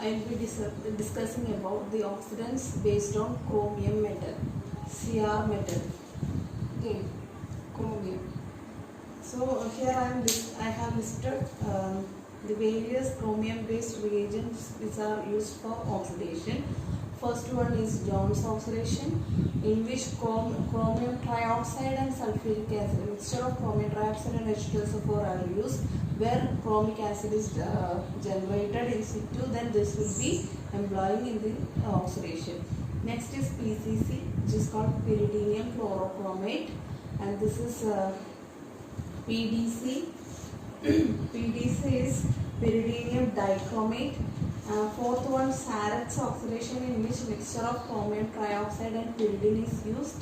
I will be discussing about the oxidants based on chromium metal, CR metal. Okay, chromium. So here I have listed the various chromium-based reagents which are used for oxidation. First one is Jones oxidation, in which chromium trioxide and sulfuric acid, mixture of chromium trioxide and H2SO4 are used, where chromic acid is generated in situ. Then this will be employing in the oxidation. Next is PCC, which is called pyridinium chlorochromate, and this is PDC. PDC is pyridinium dichromate. Fourth one, Sarets oxidation, in which mixture of chromium trioxide and pyridine is used.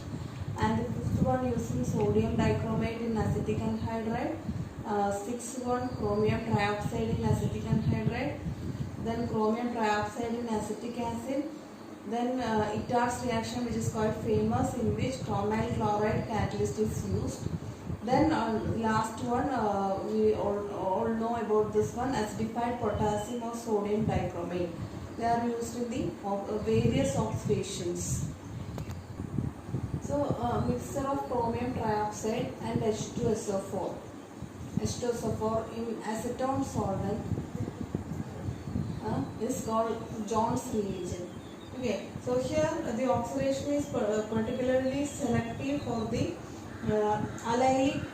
And the fifth one, using sodium dichromate in acetic anhydride. Sixth one, chromium trioxide in acetic anhydride. Then chromium trioxide in acetic acid. Then Itard's reaction, which is quite famous, in which chromyl chloride catalyst is used. Then last one, we all know about this one, acidified potassium or sodium dichromate. They are used in the various oxidations. So mixture of chromium trioxide and H2SO4. H2SO4 in acetone solvent is called Jones reagent. Okay, so here the oxidation is particularly selective for the allylic,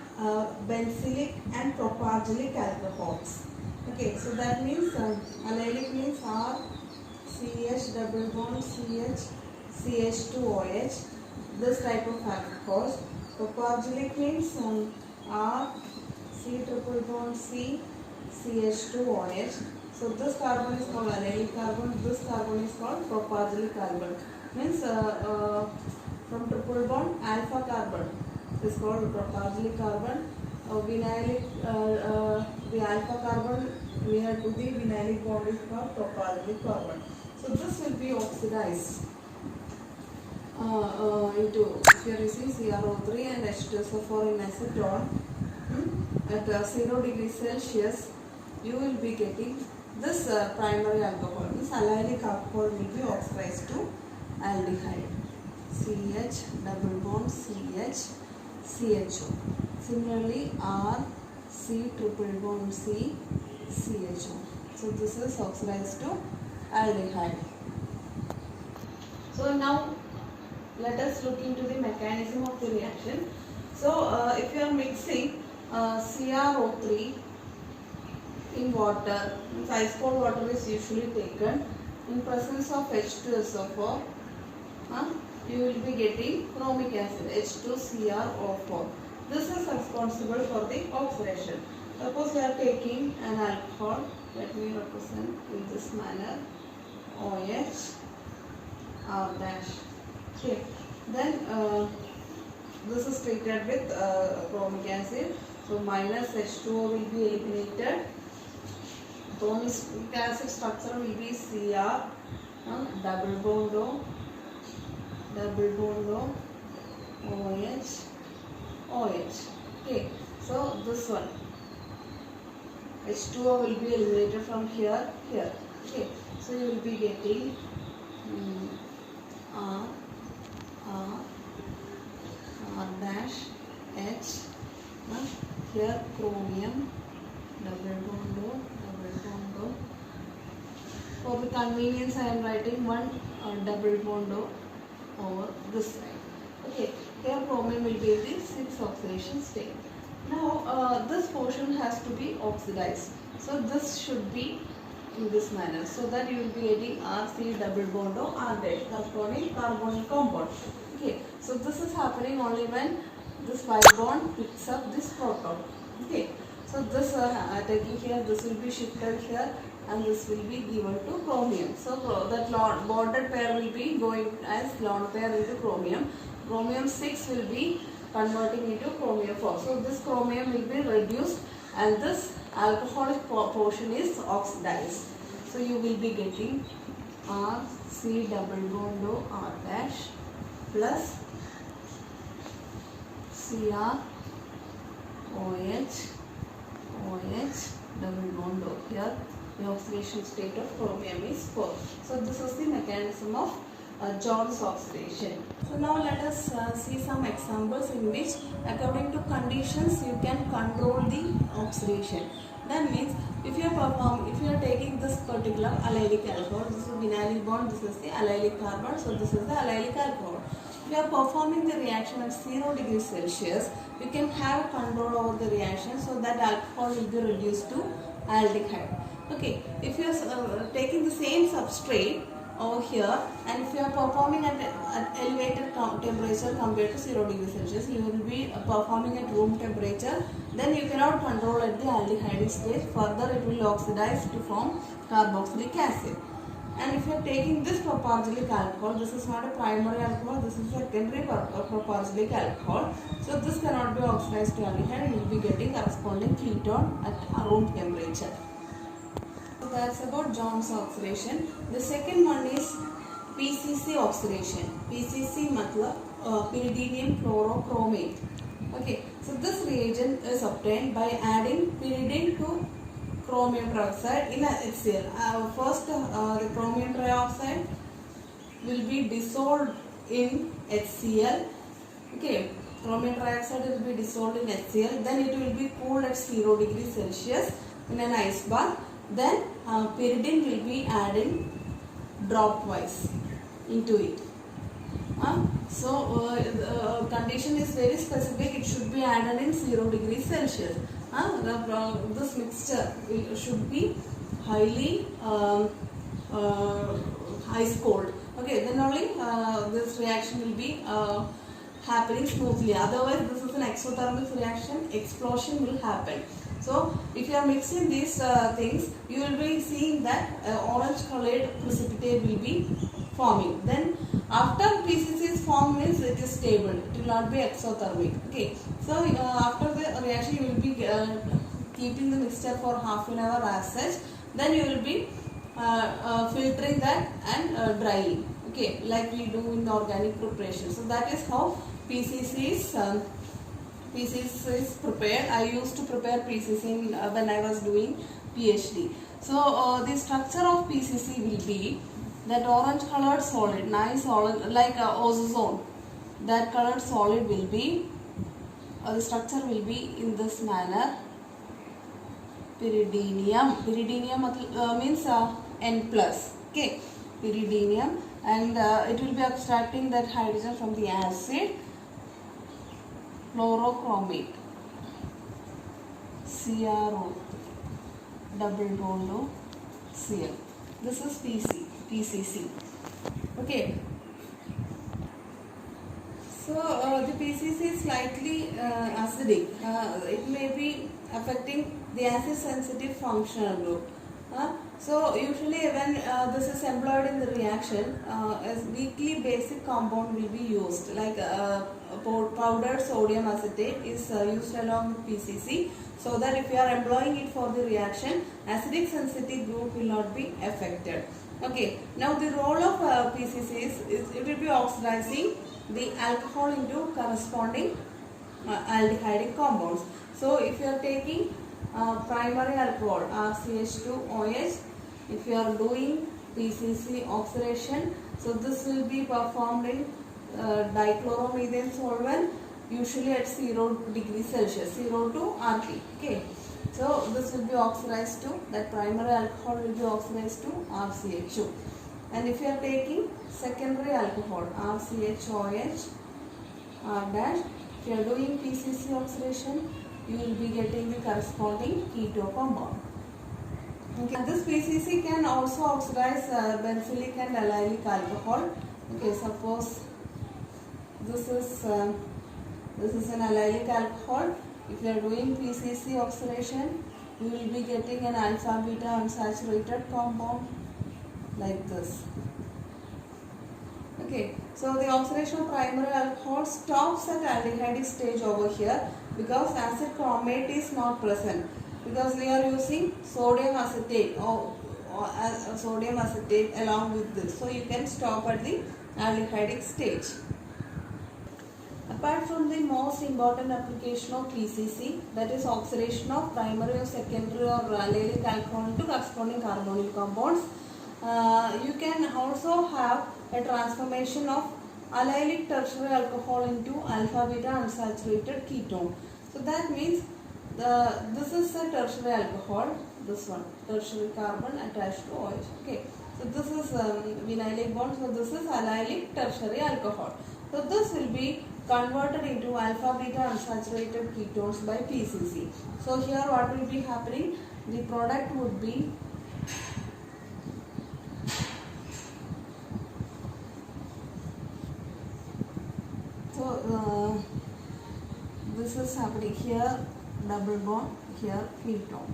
benzylic and propargylic alcohols. Okay, so that means allylic means R, CH double bond CH, CH2OH, this type of alcohols. Propargylic means R, C triple bond C, CH2OH. So this carbon is called allylic carbon, this carbon is called propargylic carbon. Means from triple bond alpha carbon is called propargylic carbon. Vinylic, the alpha carbon near to the vinylic bond is called propargylic carbon. So this will be oxidized into, if you are using CrO3 and H2SO4 in acetone at 0 degrees Celsius, you will be getting this primary alcohol. This allylic alcohol will be oxidized to aldehyde. CH double bond CH, CHO. Similarly, R, C triple bond C, CHO. So this is oxidized to aldehyde. So now let us look into the mechanism of the reaction. So if you are mixing CrO3 in water, ice cold water is usually taken in presence of H2SO4, you will be getting chromic acid H2CrO4. This is responsible for the oxidation. Suppose we are taking an alcohol, let me represent in this manner, OH R dash. Okay. Then this is treated with chromic acid. So minus H2O will be eliminated. Chromic acid structure will be Cr, double bond O, OH, OH. Okay, so this one H2O will be eliminated from here. Okay, so you will be getting R dash H, here chromium, double bond O. For the convenience, I am writing one double bond O over this side. Okay, here chromium will be in the 6 oxidation state. Now this portion has to be oxidized. So this should be in this manner, so that you will be getting RC double bond O R dash, corresponding carbonyl compound. Okay, so this is happening only when this pi bond picks up this proton. Okay, so this taking here, this will be shifted here, and this will be given to chromium. So that bonded pair will be going as lone pair into chromium. Chromium 6 will be converting into chromium 4. So this chromium will be reduced and this alcoholic portion is oxidized. So you will be getting R C double bond O R dash plus Cr OH double bond O here the oxidation state of chromium is 4. So this is the mechanism of Jones oxidation. So now let us see some examples in which according to conditions you can control the oxidation. That means if you are taking this particular allylic alcohol, this is vinyl bond, this is the allylic carbon, so this is the allylic alcohol. If you are performing the reaction at 0 degrees Celsius, you can have control over the reaction so that alcohol will be reduced to aldehyde. Okay, if you are taking the same substrate over here and if you are performing at elevated temperature compared to 0 degrees Celsius, you will be performing at room temperature, then you cannot control at the aldehyde stage. Further it will oxidize to form carboxylic acid. And if you are taking this propargylic alcohol, this is not a primary alcohol, this is a secondary propargylic alcohol. So this cannot be oxidized to aldehyde, you will be getting corresponding ketone at room temperature. So that's about Jones oxidation. The second one is PCC oxidation. PCC matlab pyridinium chlorochromate. Okay, so this reagent is obtained by adding pyridine to chromium trioxide in a HCl. First, the chromium trioxide will be dissolved in HCl. Okay, chromium trioxide will be dissolved in HCl. Then it will be cooled at 0 degrees Celsius in an ice bath. Then pyridine will be added drop wise into it. So the condition is very specific. It should be added in 0 degrees Celsius. This mixture should be highly ice cold. Okay, then only this reaction will be happening smoothly. Otherwise, this is an exothermic reaction. Explosion will happen. So, if you are mixing these things, you will be seeing that orange colored precipitate will be forming. Then, after PCC is formed means it is stable. It will not be exothermic. Okay. So, after the reaction, you will be keeping the mixture for half an hour as such. Then you will be filtering that and drying. Okay, like we do in the organic preparation. So that is how PCC is prepared. I used to prepare PCC when I was doing PhD. So the structure of PCC will be that orange colored solid, nice solid like ozone. That colored solid will be, the structure will be in this manner. Pyridinium. Pyridinium means N plus. Okay, pyridinium, and it will be extracting that hydrogen from the acid. Chlorochromate, CRO, double bond O, Cl. This is PCC. Okay. So the PCC is slightly acidic. It may be affecting the acid sensitive functional group. So usually when this is employed in the reaction, a weakly basic compound will be used, like powdered sodium acetate is used along with PCC, so that if you are employing it for the reaction, acidic sensitive group will not be affected. Okay, now the role of PCC is it will be oxidizing the alcohol into corresponding aldehydic compounds. So if you are taking primary alcohol RCH2OH, if you are doing PCC oxidation, so this will be performed in dichloromethane solvent, usually at 0 degrees Celsius, 0 to RT. Okay, so this will be oxidized to, that primary alcohol will be oxidized to RCH2. And if you are taking secondary alcohol RCHOH R dash, if you are doing PCC oxidation, you will be getting the corresponding keto compound. Okay. And this PCC can also oxidize benzylic and allylic alcohol. Okay, suppose this is an allylic alcohol. If you are doing PCC oxidation, you will be getting an alpha beta unsaturated compound like this. Okay, so the oxidation of primary alcohol stops at aldehyde stage over here because acid chromate is not present, because we are using sodium acetate or sodium acetate along with this, so you can stop at the aldehydic stage. apart from the most important application of PCC, that is oxidation of primary or secondary or allylic alcohol into corresponding carbonyl compounds, you can also have a transformation of allylic tertiary alcohol into alpha beta unsaturated ketone. So that means this is a tertiary alcohol, this one, tertiary carbon attached to OH. Okay, so this is vinylic bond, so this is allylic tertiary alcohol. So this will be converted into alpha beta unsaturated ketones by PCC. So here what will be happening? The product would be this is happening here, double bond, here ketone,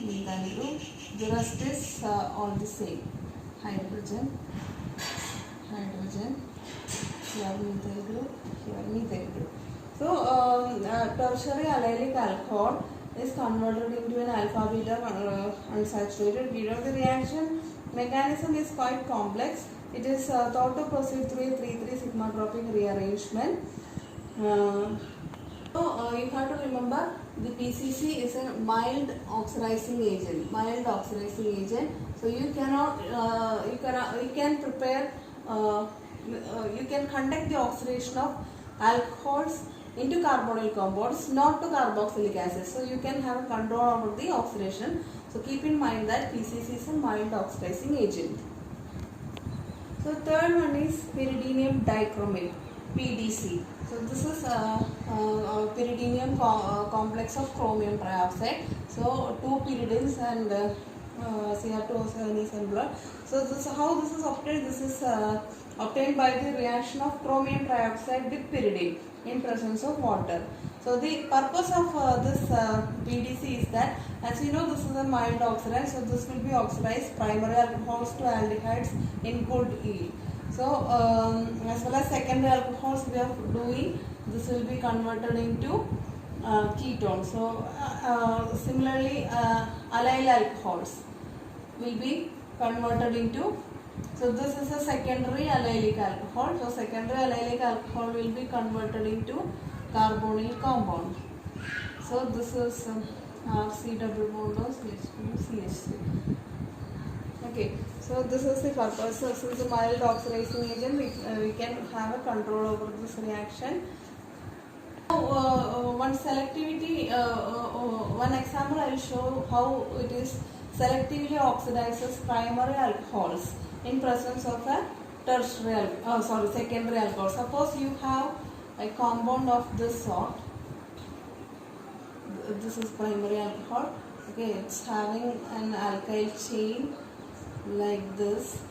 methyl group. The rest is all the same, hydrogen, here methyl group, here methyl group. So tertiary allylic alcohol is converted into an alpha beta unsaturated ketone. The reaction mechanism is quite complex. It is thought to proceed through a 3,3 sigma-tropic rearrangement. So you have to remember the PCC is a mild oxidizing agent. So you can prepare. You can conduct the oxidation of alcohols into carbonyl compounds, not to carboxylic acid. So you can have control over the oxidation. So keep in mind that PCC is a mild oxidizing agent. So third one is pyridinium dichromate, PDC. So this is a pyridinium complex of chromium trioxide. So two pyridines and Cr2O7 is in blood. So this how this is obtained. This is obtained by the reaction of chromium trioxide with pyridine in presence of water. So the purpose of this PDC is that, as you know, this is a mild oxidant, so this will be oxidized primary alcohols to aldehydes in good yield. So as well as secondary alcohols we are doing, this will be converted into ketones. So similarly allyl alcohols will be converted into, so this is a secondary allylic alcohol. So secondary allylic alcohol will be converted into carbonyl compound. So this is RC double bond or CH3. Okay, so this is the purpose. So since a mild oxidizing agent, we can have a control over this reaction. One selectivity, one example I will show how it is selectively oxidizes primary alcohols in presence of a secondary alcohol. Suppose you have a compound of this sort. This is primary alcohol. Okay, it's having an alkyl chain like this.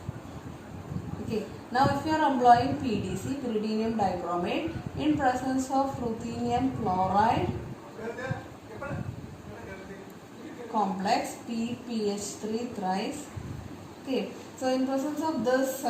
Okay, now if you are employing PDC, pyridinium dichromate, in presence of ruthenium chloride complex PPH3 thrice. Okay, so in presence of this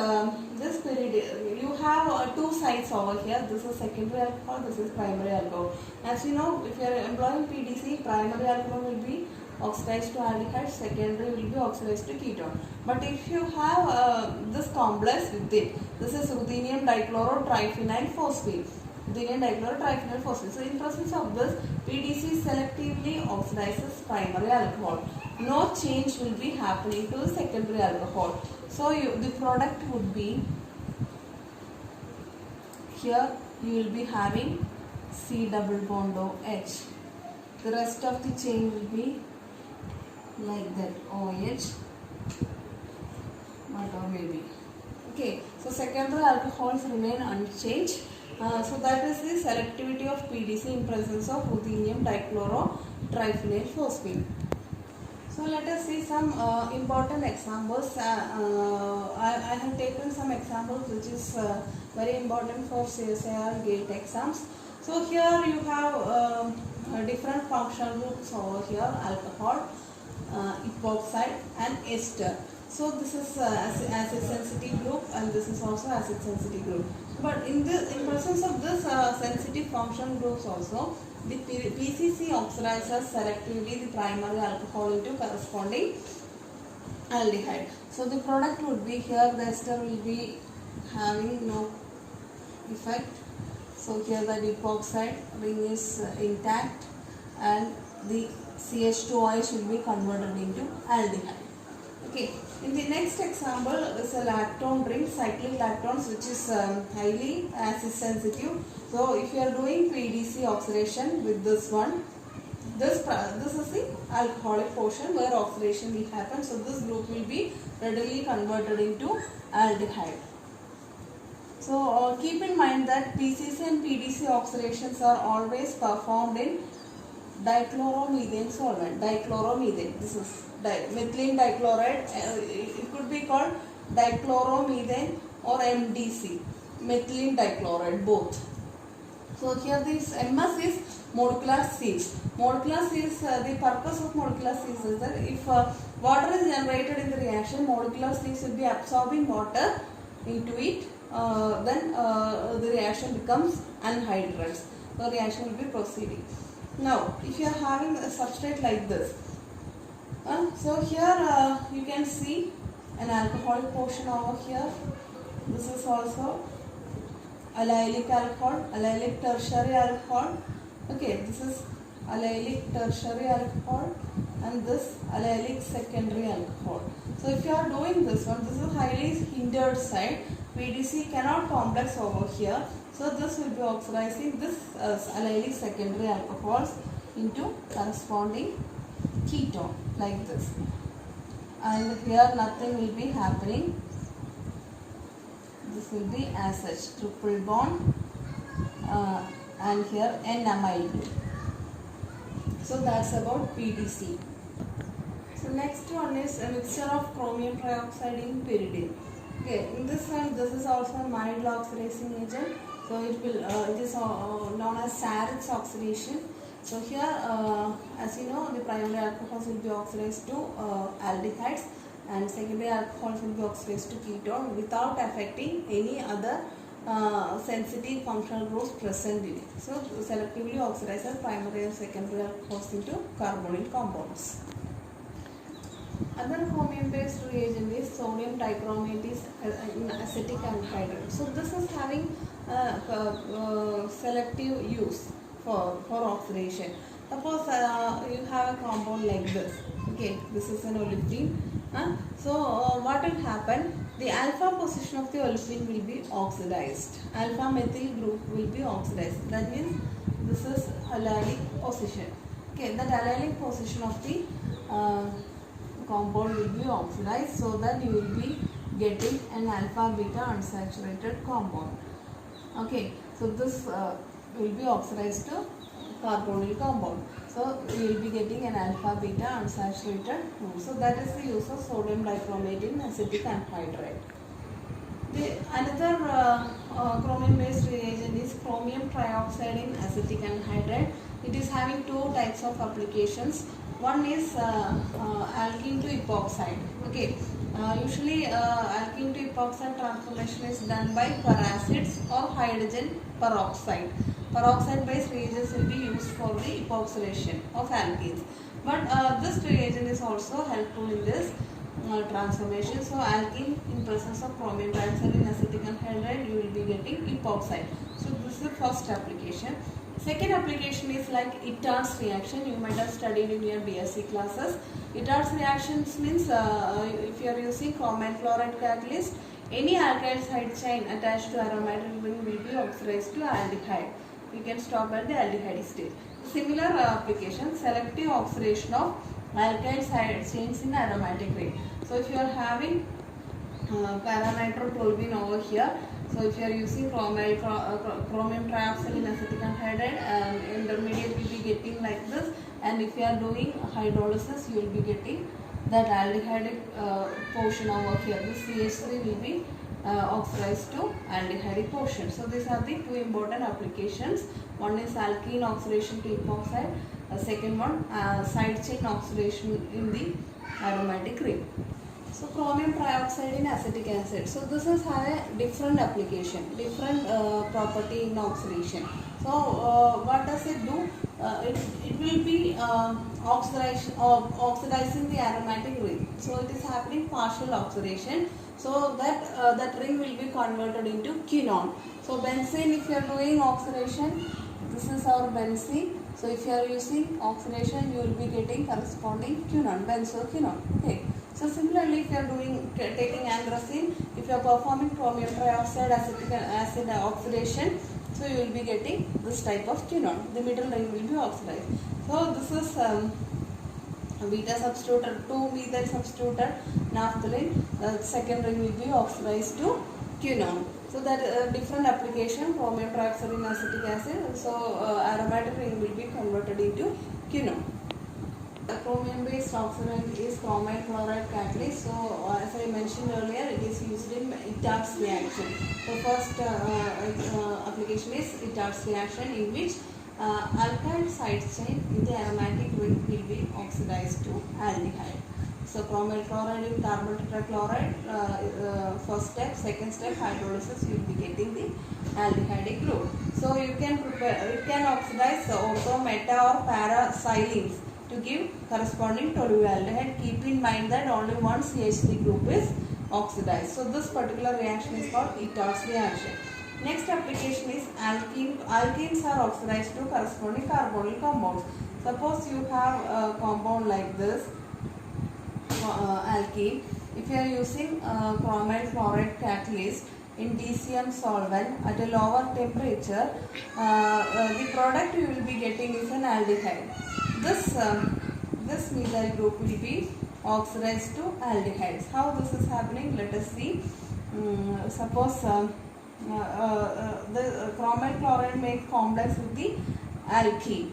this pyridine, you have two sites over here. This is secondary alcohol, this is primary alcohol. As you know, if you are employing PDC, primary alcohol will be oxidized to aldehyde, secondary will be oxidized to ketone. But if you have this complex with it, this is ruthenium dichlorotriphenyl phosphate. Ruthenium dichlorotriphenyl phosphate. So in presence of this, PDC selectively oxidizes primary alcohol. No change will be happening to the secondary alcohol. So the product would be, here you will be having C double bond OH. The rest of the chain will be like that, OH, or maybe. Okay, so secondary alcohols remain unchanged. So that is the selectivity of PDC in presence of ruthenium dichlorotriphenyl phosphate. So let us see some important examples. I have taken some examples which is very important for CSIR GATE exams. So here you have different functional groups over here: alcohol, epoxide and ester. So this is acid sensitive group and this is also acid sensitive group. But in presence of this sensitive function groups also, the PCC oxidizes selectively the primary alcohol into corresponding aldehyde. So the product would be, here the ester will be having no effect. So here the epoxide ring is intact, and the CH2OH will be converted into aldehyde. Okay, in the next example is a lactone ring, cyclic lactones, which is highly acid sensitive. So if you are doing PDC oxidation with this one, this is the alcoholic portion where oxidation will happen. So this group will be readily converted into aldehyde. So keep in mind that PCC and PDC oxidations are always performed in dichloromethane solvent. Dichloromethane. This is methylene dichloride. It could be called dichloromethane or MDC. Methylene dichloride, both. So here this MS is molecular sieves. Molecular sieves, the purpose of molecular sieves is that if water is generated in the reaction, molecular sieves will be absorbing water into it. Then the reaction becomes anhydrous. The reaction will be proceeding. Now, if you are having a substrate like this, so here you can see an alcoholic portion over here. This is also allylic alcohol, allylic tertiary alcohol. Okay, this is allylic tertiary alcohol, and this allylic secondary alcohol. So if you are doing this one, this is highly hindered side. PDC cannot complex over here. So this will be oxidizing this allylic secondary alcohols into corresponding ketone like this. And here nothing will be happening. This will be as such, triple bond, and here N-amyl group. So that's about PDC. So next one is a mixture of chromium trioxide in pyridine. Okay, in this one, this is also a mild oxidizing agent. So it is known as Saritz oxidation. So here, as you know, the primary alcohols will be oxidized to aldehydes, and secondary alcohols will be oxidized to ketone without affecting any other sensitive functional groups present in it. So selectively oxidizes primary and secondary alcohols into carbonyl compounds. Other chromium based reagent is sodium dichromate in acetic anhydride. So this is having selective use for oxidation. Suppose you have a compound like this. Okay, this is an olefin. So what will happen? The alpha position of the olefin will be oxidized. Alpha methyl group will be oxidized. That means this is allylic position. Okay, that allylic position of the compound will be oxidized, so that you will be getting an alpha beta unsaturated compound. Okay, so this will be oxidized to carbonyl compound. So you will be getting an alpha beta unsaturated group. So that is the use of sodium dichromate in acetic anhydride. Another chromium based reagent is chromium trioxide in acetic anhydride. It is having two types of applications. One is alkene to epoxide. Okay, usually alkene to epoxide transformation is done by peracids or hydrogen peroxide. Peroxide based reagents will be used for the epoxidation of alkenes. But this reagent is also helpful in this transformation. So alkene in presence of chromium trioxide in acetic anhydride, you will be getting epoxide. So this is the first application. Second application is like Itard's reaction. You might have studied in your BSc classes. Itard's reactions means if you are using chromite chloride catalyst, any alkyl side chain attached to aromatic ring will be oxidized to aldehyde. We can stop at the aldehyde stage. Similar application, selective oxidation of alkyl side chains in aromatic ring. So if you are having paranitropolvene over here, so if you are using chromium trioxide in acetic anhydride, intermediate will be getting like this, and if you are doing hydrolysis, you will be getting that aldehydic portion over here. This CH3 will be oxidized to aldehydic portion. So these are the two important applications. One is alkene oxidation to epoxide. Second one side chain oxidation in the aromatic ring. So chromium trioxide in acetic acid. So this is have a different application, different property in oxidation. So what does it do? It will be oxidizing the aromatic ring. So it is happening partial oxidation. So that ring will be converted into quinone. So benzene, if you are doing oxidation, this is our benzene. So if you are using oxidation, you will be getting corresponding quinone, benzoquinone. Okay. So similarly, if you are taking anthracene, if you are performing chromium trioxide acetic acid oxidation, so you will be getting this type of quinone. The middle ring will be oxidized. So this is beta substituted, 2-methyl substituted naphthalene. The second ring will be oxidized to quinone. So that different application, chromium trioxide in acetic acid. So aromatic ring will be converted into quinone. The chromium based oxidant is chromite chloride catalyst. So as I mentioned earlier, it is used in Itard's reaction. The first application is Itard's reaction, in which alkyl side chain in the aromatic ring will be oxidized to aldehyde. So chromite chloride in carbon tetrachloride, first step, second step hydrolysis, you will be getting the aldehydic group. So you can oxidize ortho, meta or para silenes to give corresponding toluenealdehyde. Keep in mind that only one CH3 group is oxidized. So this particular reaction is called Itard's reaction. Next application is alkene. Alkenes are oxidized to corresponding carbonyl compounds. Suppose you have a compound like this, alkene. If you are using chromite chloride catalyst in DCM solvent at a lower temperature, the product you will be getting is an aldehyde. This methyl group will be oxidized to aldehydes. How this is happening? Let us see. Suppose the chromite chloride make complex with the alkene.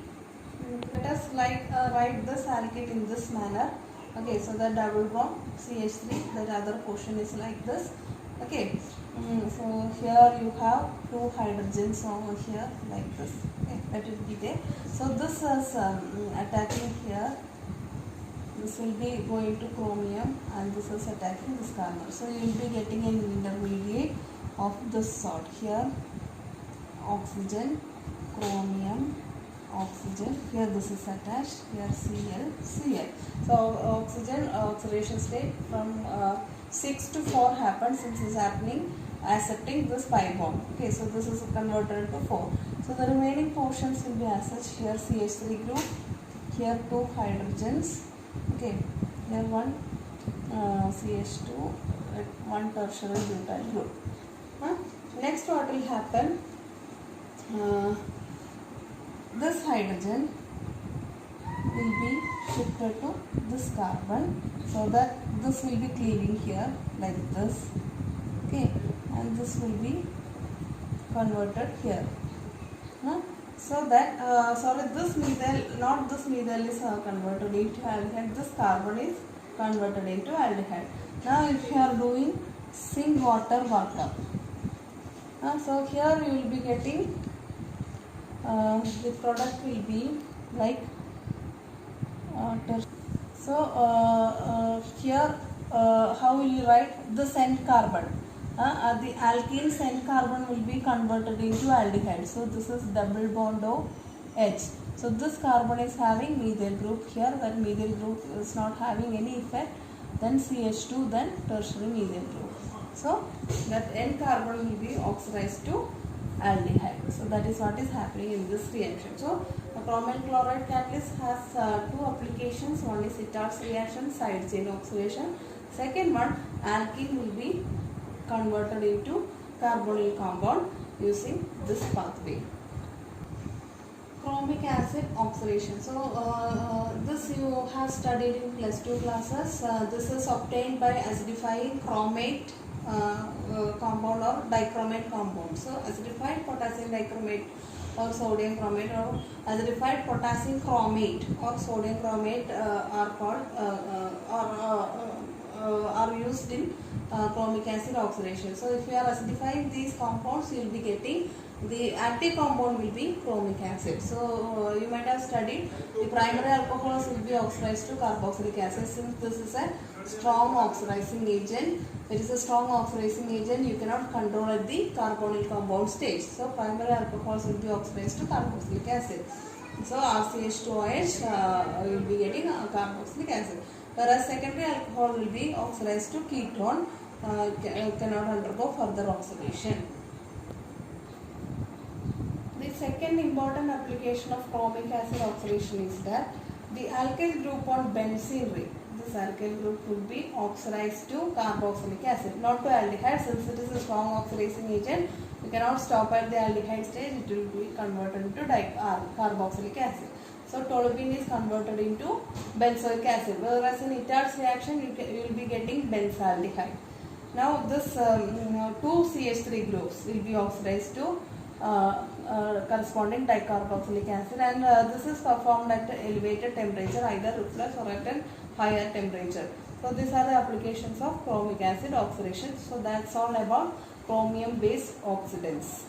Let us write this alkene in this manner. Okay, so the double bond CH3, that other portion is like this. Okay, so here you have 2 hydrogens over here like this. Okay, that will be there. So this is attaching here. This will be going to chromium and this is attacking this carbon. So you will be getting an intermediate of this sort here. Oxygen, chromium, oxygen. Here this is attached. Here Cl, Cl. So oxygen oxidation state from 6 to 4 happens since it is happening accepting this pi bond. Okay, so this is converted to 4. So the remaining portions will be as such. Here CH3 group, here 2 hydrogens. Okay, here one CH2, one tertiary butyl group. Next, what will happen? This hydrogen will be shifted to this carbon, so that this will be cleaving here like this. Okay, and this will be converted here. So that this methyl, not this methyl is converted into aldehyde, this carbon is converted into aldehyde. Now if you are doing syn water workup, so here you will be getting the product will be like here how will you write this end carbon? The alkene's end carbon will be converted into aldehyde. So this is double bond OH. So this carbon is having methyl group here. That methyl group is not having any effect. Then CH2, then tertiary methyl group. So that end carbon will be oxidized to aldehyde. So that is what is happening in this reaction. So chromite chloride catalyst has 2 applications. One is Itard's reaction, side chain oxidation. Second one, alkene will be converted into carbonyl compound using this pathway. Chromic acid oxidation. So this you have studied in +2 classes. This is obtained by acidifying chromate compound or dichromate compound. So acidified potassium dichromate or sodium chromate or acidified potassium chromate or sodium chromate are called are used in chromic acid oxidation. So if you are acidifying these compounds, you will be getting the active compound will be chromic acid. So you might have studied the primary alcohols will be oxidized to carboxylic acid, since this is a strong oxidizing agent. It is a strong oxidizing agent. You cannot control at the carbonyl compound stage. So primary alcohols will be oxidized to carboxylic acid. So RCH2OH will be getting carboxylic acid. Whereas secondary alcohol will be oxidized to ketone, cannot undergo further oxidation. The second important application of chromic acid oxidation is that the alkyl group on benzene ring, this alkyl group will be oxidized to carboxylic acid, not to aldehyde. Since it is a strong oxidizing agent, we cannot stop at the aldehyde stage, it will be converted into carboxylic acid. So toluene is converted into benzoic acid, whereas in Itard's reaction you will be getting benzaldehyde. Now this 2 CH3 groups will be oxidized to corresponding dicarboxylic acid, and this is performed at an elevated temperature, either reflux or at a higher temperature. So these are the applications of chromic acid oxidation. So that's all about chromium based oxidants.